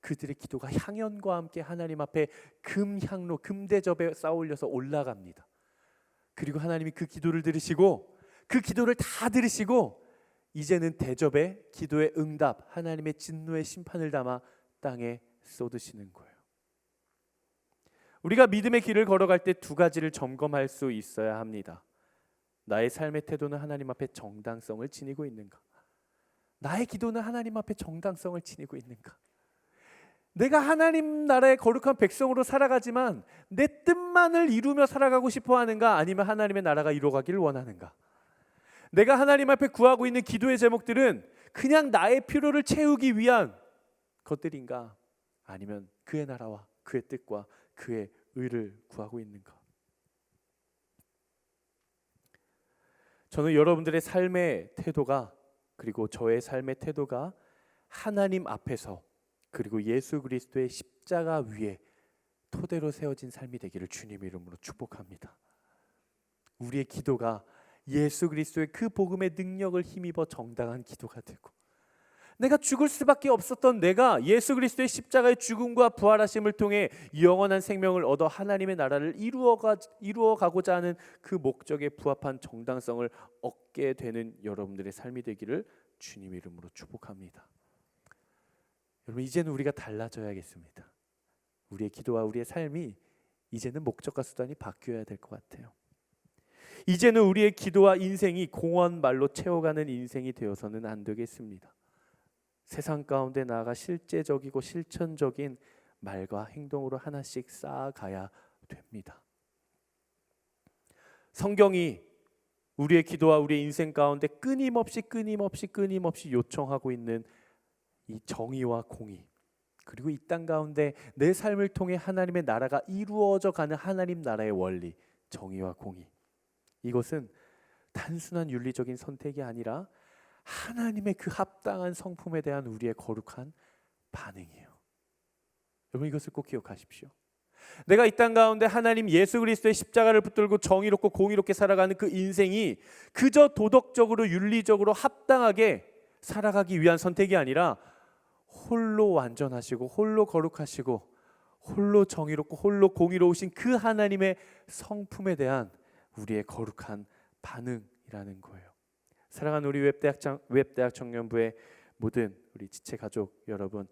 그들의 기도가 향연과 함께 하나님 앞에 금향로, 금대접에 쌓아올려서 올라갑니다. 그리고 하나님이 그 기도를 들으시고, 그 기도를 다 들으시고 이제는 대접의 기도의 응답, 하나님의 진노의 심판을 담아 땅에 쏟으시는 거예요. 우리가 믿음의 길을 걸어갈 때 두 가지를 점검할 수 있어야 합니다. 나의 삶의 태도는 하나님 앞에 정당성을 지니고 있는가? 나의 기도는 하나님 앞에 정당성을 지니고 있는가? 내가 하나님 나라의 거룩한 백성으로 살아가지만 내 뜻만을 이루며 살아가고 싶어 하는가? 아니면 하나님의 나라가 이루어가기를 원하는가? 내가 하나님 앞에 구하고 있는 기도의 제목들은 그냥 나의 필요를 채우기 위한 것들인가? 아니면 그의 나라와 그의 뜻과 그의 의를 구하고 있는가? 저는 여러분들의 삶의 태도가, 그리고 저의 삶의 태도가 하나님 앞에서 그리고 예수 그리스도의 십자가 위에 토대로 세워진 삶이 되기를 주님의 이름으로 축복합니다. 우리의 기도가 예수 그리스도의 그 복음의 능력을 힘입어 정당한 기도가 되고, 내가 죽을 수밖에 없었던 내가 예수 그리스도의 십자가의 죽음과 부활하심을 통해 영원한 생명을 얻어 하나님의 나라를 이루어가고자 하는 그 목적에 부합한 정당성을 얻게 되는 여러분들의 삶이 되기를 주님의 이름으로 축복합니다. 여러분, 이제는 우리가 달라져야겠습니다. 우리의 기도와 우리의 삶이 이제는 목적과 수단이 바뀌어야 될 것 같아요. 이제는 우리의 기도와 인생이 공원 말로 채워가는 인생이 되어서는 안 되겠습니다. 세상 가운데 나아가 실제적이고 실천적인 말과 행동으로 하나씩 쌓아가야 됩니다. 성경이 우리의 기도와 우리의 인생 가운데 끊임없이 요청하고 있는 이 정의와 공의, 그리고 이 땅 가운데 내 삶을 통해 하나님의 나라가 이루어져 가는 하나님 나라의 원리, 정의와 공의, 이것은 단순한 윤리적인 선택이 아니라 하나님의 그 합당한 성품에 대한 우리의 거룩한 반응이에요. 여러분, 이것을 꼭 기억하십시오. 내가 이 땅 가운데 하나님 예수 그리스도의 십자가를 붙들고 정의롭고 공의롭게 살아가는 그 인생이 그저 도덕적으로 윤리적으로 합당하게 살아가기 위한 선택이 아니라 홀로 완전하시고 홀로 거룩하시고 홀로 정의롭고 홀로 공의로우신 그 하나님의 성품에 대한 우리의 거룩한 반응이라는 거예요. 사랑하는 우리 웹대학 청년부의 모든 우리 지체 가족 여러분,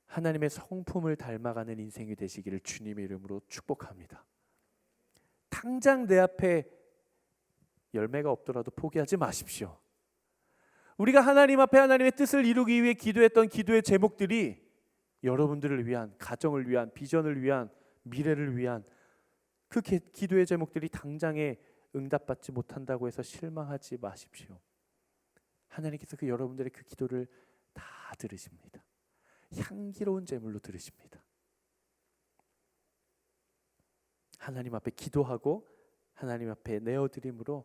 하나님의 성품을 닮아가는 인생이 되시기를 주님의 이름으로 축복합니다. 당장 내 앞에 열매가 없더라도 포기하지 마십시오. 우리가 하나님 앞에 하나님의 뜻을 이루기 위해 기도했던 기도의 제목들이 여러분들을 위한, 가정을 위한, 비전을 위한, 미래를 위한 그 기도의 제목들이 당장에 응답받지 못한다고 해서 실망하지 마십시오. 하나님께서 여러분들의 그 기도를 다 들으십니다. 향기로운 제물로 들으십니다. 하나님 앞에 기도하고 하나님 앞에 내어드림으로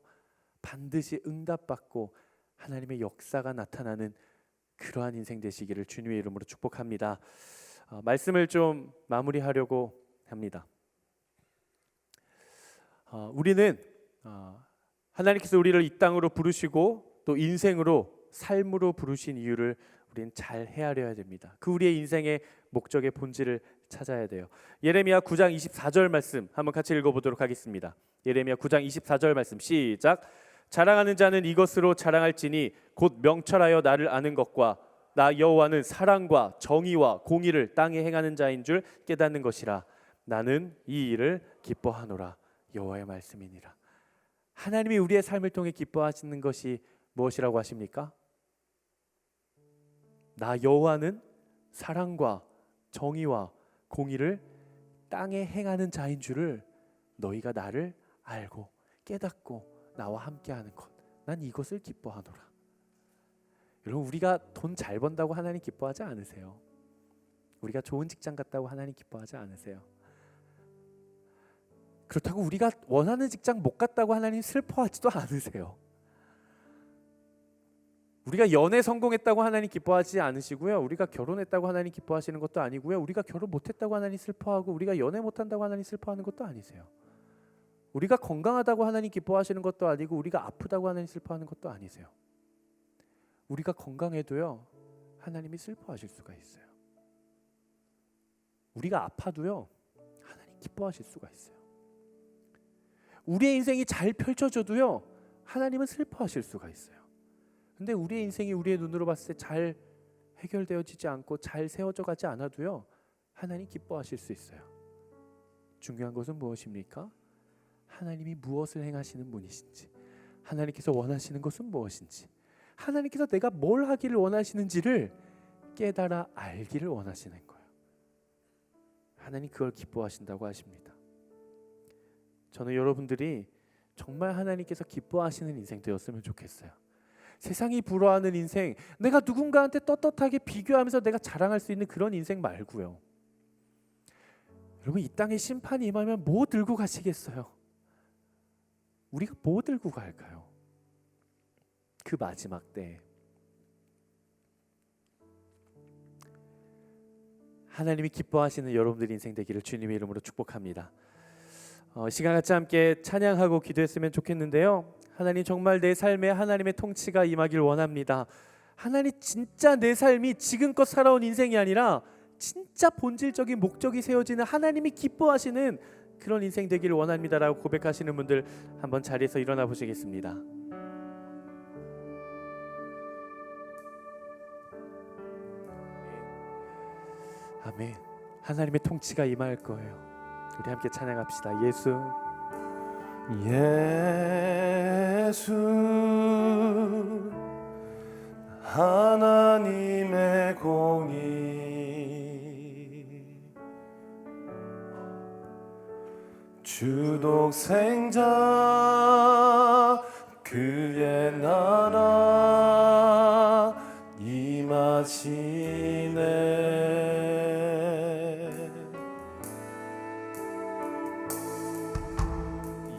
반드시 응답받고 하나님의 역사가 나타나는 그러한 인생 되시기를 주님의 이름으로 축복합니다. 말씀을 좀 마무리하려고 합니다. 우리는 하나님께서 우리를 이 땅으로 부르시고 또 인생으로, 삶으로 부르신 이유를 우리는 잘 헤아려야 됩니다. 그 우리의 인생의 목적의 본질을 찾아야 돼요. 예레미야 9장 24절 말씀 한번 같이 읽어보도록 하겠습니다. 예레미야 9장 24절 말씀 시작. 자랑하는 자는 이것으로 자랑할지니 곧 명철하여 나를 아는 것과 나 여호와는 사랑과 정의와 공의를 땅에 행하는 자인 줄 깨닫는 것이라. 나는 이 일을 기뻐하노라. 여호와의 말씀이니라. 하나님이 우리의 삶을 통해 기뻐하시는 것이 무엇이라고 하십니까? 나 여호와는 사랑과 정의와 공의를 땅에 행하는 자인 줄을 너희가 나를 알고 깨닫고 나와 함께하는 것, 난 이것을 기뻐하노라. 여러분, 우리가 돈 잘 번다고 하나님 기뻐하지 않으세요? 우리가 좋은 직장 갔다고 하나님 기뻐하지 않으세요? 그렇다고 우리가 원하는 직장 못 갔다고 하나님 슬퍼하지도 않으세요? 우리가 연애 성공했다고 하나님 기뻐하지 않으시고요, 우리가 결혼했다고 하나님 기뻐하시는 것도 아니고요, 우리가 결혼 못했다고 하나님 슬퍼하고 우리가 연애 못한다고 하나님 슬퍼하는 것도 아니세요. 우리가 건강하다고 하나님 기뻐하시는 것도 아니고 우리가 아프다고 하나님 슬퍼하는 것도 아니세요. 우리가 건강해도요 하나님이 슬퍼하실 수가 있어요. 우리가 아파도요 하나님 기뻐하실 수가 있어요. 우리의 인생이 잘 펼쳐져도요 하나님은 슬퍼하실 수가 있어요. 근데 우리의 인생이 우리의 눈으로 봤을 때 잘 해결되어지지 않고 잘 세워져 가지 않아도요 하나님 기뻐하실 수 있어요. 중요한 것은 무엇입니까? 하나님이 무엇을 행하시는 분이신지, 하나님께서 원하시는 것은 무엇인지, 하나님께서 내가 뭘 하기를 원하시는지를 깨달아 알기를 원하시는 거예요. 하나님 그걸 기뻐하신다고 하십니다. 저는 여러분들이 정말 하나님께서 기뻐하시는 인생 되었으면 좋겠어요. 세상이 부러워하는 인생, 내가 누군가한테 떳떳하게 비교하면서 내가 자랑할 수 있는 그런 인생 말고요. 여러분, 이 땅에 심판이 임하면 뭐 들고 가시겠어요? 우리가 뭐 들고 갈까요? 그 마지막 때 하나님이 기뻐하시는 여러분들의 인생 되기를 주님의 이름으로 축복합니다. 시간 같이 함께 찬양하고 기도했으면 좋겠는데요. 하나님, 정말 내 삶에 하나님의 통치가 임하길 원합니다. 하나님, 진짜 내 삶이 지금껏 살아온 인생이 아니라 진짜 본질적인 목적이 세워지는 하나님이 기뻐하시는 그런 인생 되기를 원합니다라고 고백하시는 분들 한번 자리에서 일어나 보시겠습니다. 아멘. 하나님의 통치가 임할 거예요. 우리 함께 찬양합시다. 예수, 예수, 하나님의 공의, 주독생자 그의 나라 임하시네.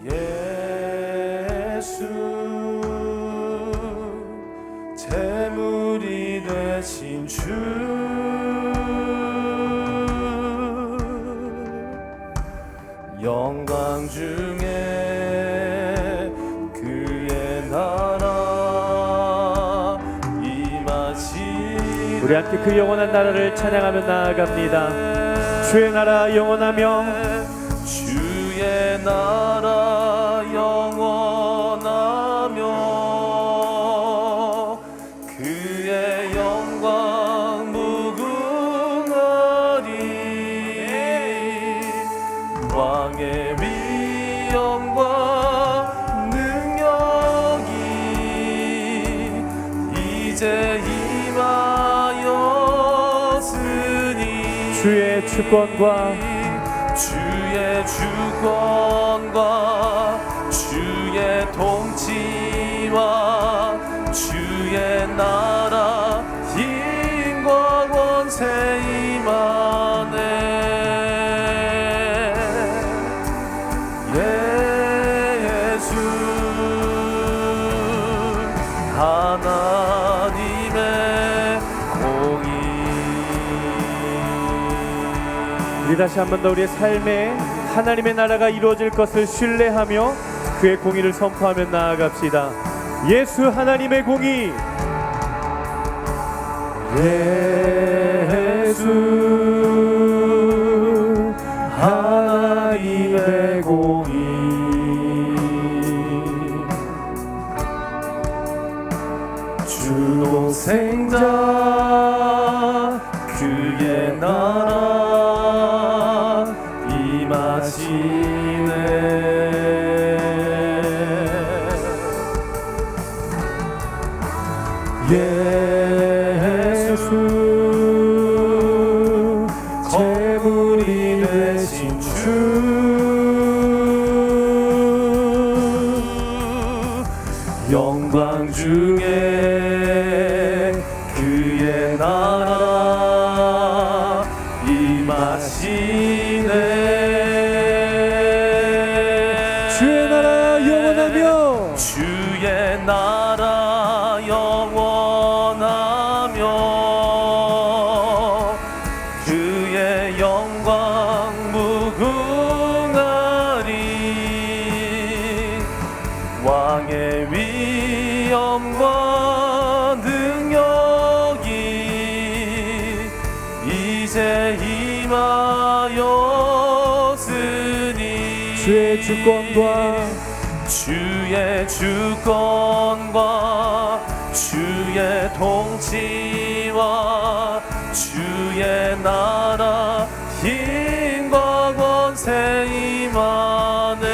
예수, 제물이 되신 주, 영광 중에 그의 나라 임하시네. 우리 함께 그 영원한 나라를 찬양하며 나아갑니다. 주의 나라 영원하며, 주의 나라 영원하며, 그의 영광 무궁하리. 왕의 위엄과 능력이 이제 임하였으니, 주의 주권과 주의 주권과 주의 통치와 주의 나라 힘과 권세 임하네. 예수, 하나님의 공의. 우리 다시 한 번 더 우리의 삶에 하나님의 나라가 이루어질 것을 신뢰하며 그의 공의를 선포하며 나아갑시다. 예수, 하나님의 공의. 예수, 하나님의 공의, 주독생자 그의 나라 임하시네. 예수, 제물이 되신 주, 영광 중에 그의 나라 임하시네. 주의 나라 영원하며, 주의 나라 영원하며, 그의 영광 무궁하리. 왕의 위엄과 능력이 이제 임하였으니, 주의 주권과 주의 주권과 주의 통치와 주의 나라 힘과 권세 임하네.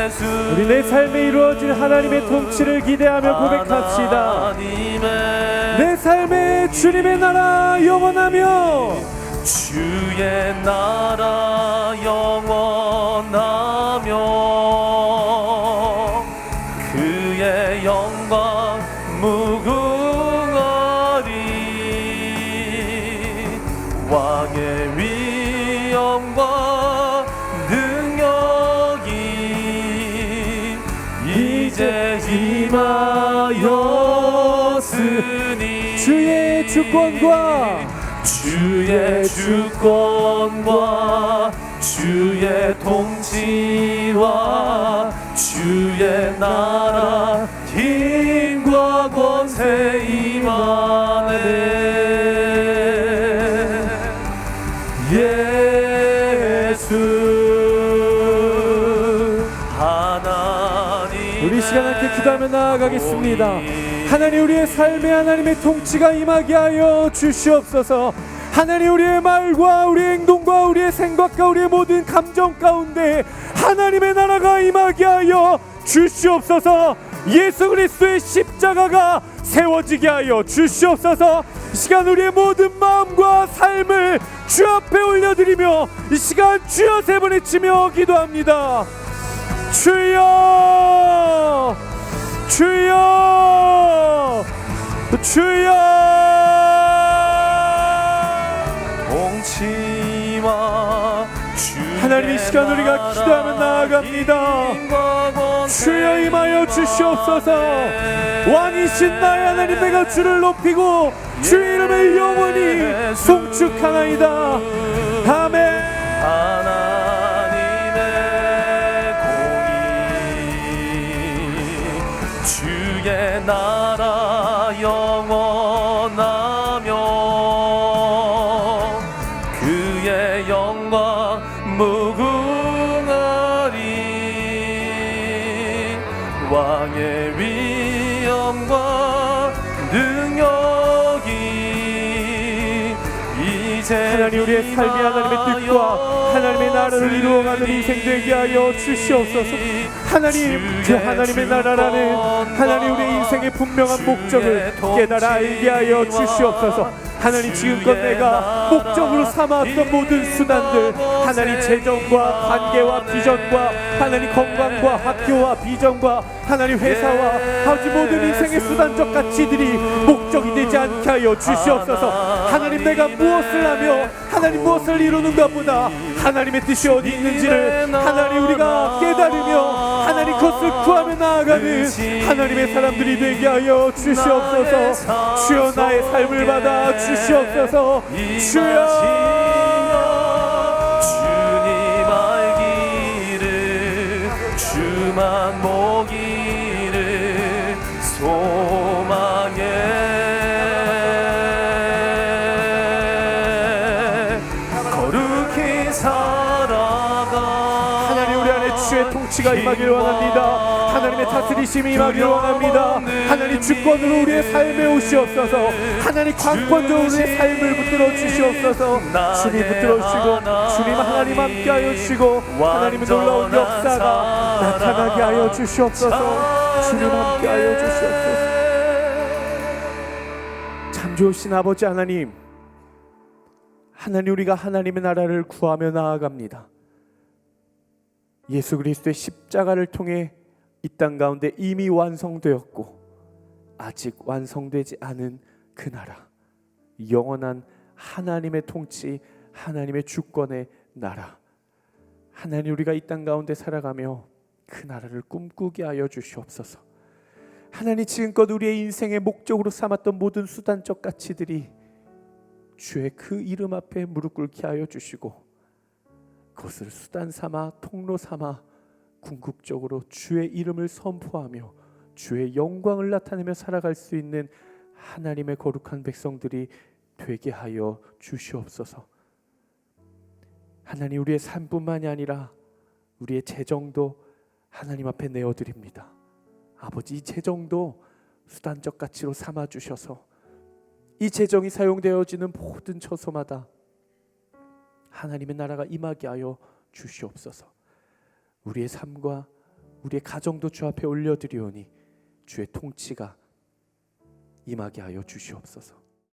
예수, 우리 내 삶에 이루어질 하나님의 통치를 기대하며 고백합시다. 내 삶에 주님의 나라 영원하며, 주의 나라 영원하며, 그의 영광 무궁하리. 왕의 위엄과 능력이 주권과 주의 주권과 주의 통치와 주의 나라 힘과 권세 임하네. 예수 하나님 우리 시간 함께 기도하며 나아가겠습니다. 하나님, 우리의 삶에 하나님의 통치가 임하게 하여 주시옵소서. 하나님, 우리의 말과 우리의 행동과 우리의 생각과 우리의 모든 감정 가운데 하나님의 나라가 임하게 하여 주시옵소서. 예수 그리스도의 십자가가 세워지게 하여 주시옵소서. 이 시간 우리의 모든 마음과 삶을 주 앞에 올려드리며 이 시간 주여 세 번 외치며 기도합니다. 주여, 주여, 주여. 통치와 하나님, 이 시간 우리가 기도하며 나아갑니다. 주여 임하여 주시옵소서. 왕이신 나의 하나님, 내가 주를 높이고 주 이름을 영원히 송축하나이다. 아멘. 하나님의 공의 주의 나라 영원하며 그의 영광 무궁하리. 왕의 위엄과 능력이 이제 하나님, 우리의 삶이 하나님의 뜻과 하나님의 나라를 이루어가는 인생 되게 하여 주시옵소서. 하나님, 그 하나님의 나라라는 하나님 우리의 인생의 분명한 목적을 깨달아 알게 하여 주시옵소서. 하나님, 지금껏 내가 목적으로 삼아왔던 모든 수단들, 하나님 재정과 관계와 비전과 하나님 건강과 학교와 비전과 하나님 회사와 아버지 모든 인생의 수단적 가치들이 목적이 되지 않게 하여 주시옵소서. 하나님, 내가 무엇을 하며 하나님 무엇을 이루는가 보다 하나님의 뜻이 어디 있는지를 하나님 우리가 깨달으며 하나님 그것을 구하며 나아가는 하나님의 사람들이 되게 하여 주시옵소서. 주여, 나의 삶을 받아 주시옵소서. 주여, 주님 알기를 주만 보기를 소망해 거룩히 살아가. 하나님, 우리 안에 주의 통치가 임하기를 원합니다. 하나님의 다스리심이 임하기를 원합니다. 하나님, 주권으로 우리의 삶에 오시옵소서. 하나님, 관건적으로 우리의 삶을 붙들어 주시옵소서. 주님 붙들어 주시고 주님 하나님 함께하여 주시고 하나님의 놀라운 역사가 나타나게 하여 주시옵소서. 주님 함께하여 주시옵소서. 참 좋으신 아버지 하나님, 하나님, 우리가 하나님의 나라를 구하며 나아갑니다. 예수 그리스도의 십자가를 통해 이 땅 가운데 이미 완성되었고 아직 완성되지 않은 그 나라, 영원한 하나님의 통치, 하나님의 주권의 나라, 하나님, 우리가 이 땅 가운데 살아가며 그 나라를 꿈꾸게 하여 주시옵소서. 하나님, 지금껏 우리의 인생의 목적으로 삼았던 모든 수단적 가치들이 주의 그 이름 앞에 무릎 꿇게 하여 주시고 그것을 수단 삼아 통로 삼아 궁극적으로 주의 이름을 선포하며 주의 영광을 나타내며 살아갈 수 있는 하나님의 거룩한 백성들이 되게 하여 주시옵소서. 하나님, 우리의 삶뿐만이 아니라 우리의 재정도 하나님 앞에 내어드립니다. 아버지, 이 재정도 수단적 가치로 삼아 주셔서 이 재정이 사용되어지는 모든 처소마다 하나님의 나라가 임하게 하여 주시옵소서. 우리의 삶과 우리의 가정도 주 앞에 올려드리오니 주의 통치가 임하게 하여 주시옵소서.